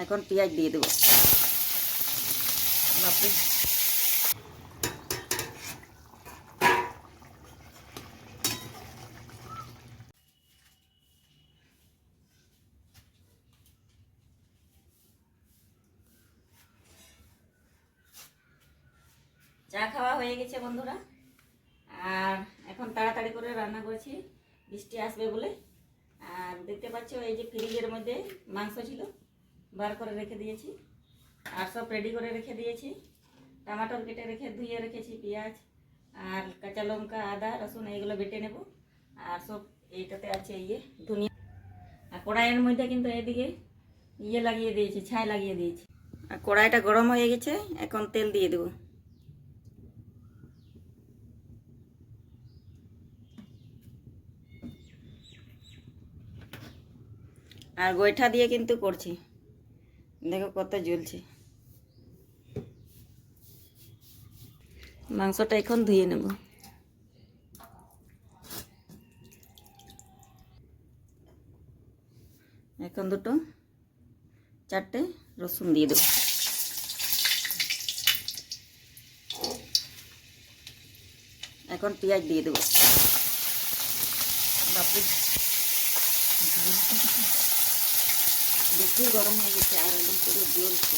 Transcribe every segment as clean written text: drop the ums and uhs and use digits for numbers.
এখন পেঁয়াজ দিয়ে দেবো। বাপরে, চা খাওয়া হয়ে গেছে বন্ধুরা। আর এখন তাড়াতাড়ি করে রান্না করেছি, বৃষ্টি আসবে বলে। আর দেখতে পাচ্ছ এই যে ফ্রিজের মধ্যে মাংস ছিল, বার করে রেখে দিয়েছি। আর সব রেডি করে রেখে দিয়েছি। টমাটোর কেটে ধুয়ে রেখেছি, পেঁয়াজ আর কাঁচা লঙ্কা, আদা, রসুন এইগুলো বেটে নেব। আর সব এইটাতে আছে ধনিয়া। আর কড়াইয়ের মধ্যে কিন্তু এদিকে লাগিয়ে দিয়েছি, ছাই লাগিয়ে দিয়েছি। আর কড়াইটা গরম হয়ে গেছে, এখন তেল দিয়ে দেবো। আর গোইঠা দিয়ে কিন্তু করছি, দেখো কত জ্বলছে। মাংসটা এখন ধুয়ে নেব। এখন দুটো চারটে রসুন দিয়ে দেব। এখন পেঁয়াজ দিয়ে দেব। বাপরে, বেশি গরম হয়ে গেছে, আর একদম পুরো জ্বলছে,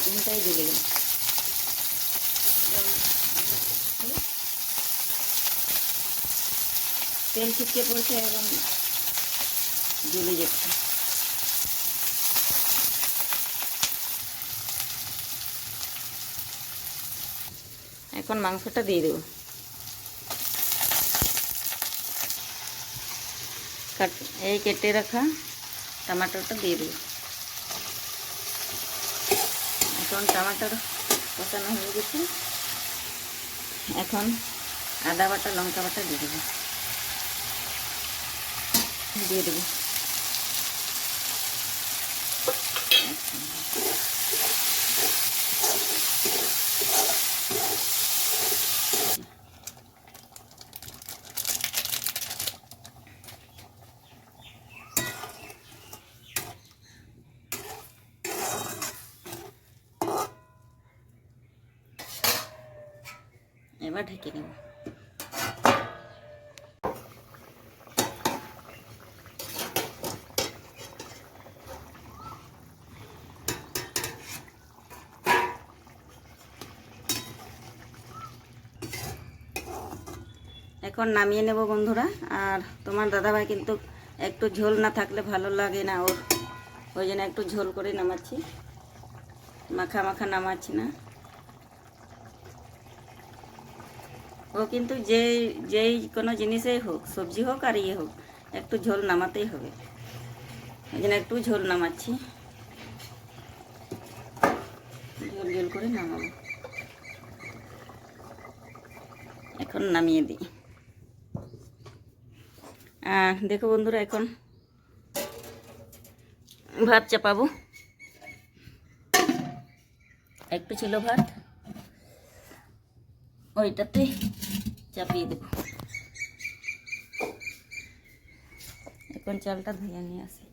দিনটাই জ্বলে গেল। তেল ছিটকে পড়ছে, একদম জ্বলে যাচ্ছে। এখন মাংসটা দিয়ে দেবো। এই কেটে রাখা টমাটোটা দিয়ে দেবো। এখন টমাটোর কষানো হয়ে গেছে, এখন আদা বাটা, লঙ্কা বাটা দিয়ে দেবো। এবার ঢেকে নেব। এখন নামিয়ে নেব বন্ধুরা। আর তোমার দাদাভাই কিন্তু একটু ঝোল না থাকলে ভালো লাগে না ওর, ওই জন্য একটু ঝোল করে নামাচ্ছি, মাখা মাখা নামাচ্ছি না। ও কিন্তু যেই কোনো জিনিসেই হোক, সবজি হোক আর হোক, একটু ঝোল নামাতেই হবে। ওই জন্য একটু ঝোল নামাচ্ছি, ঝোল ঝোল করে নামাবো। এখন নামিয়ে দিই। দেখো বন্ধুরা, এখন ভাত চাপাবো। একটু ছিল ভাত, ওইটাতে চাপিয়ে দেব। এখন চালটা ধুয়ে নিয়ে আসি।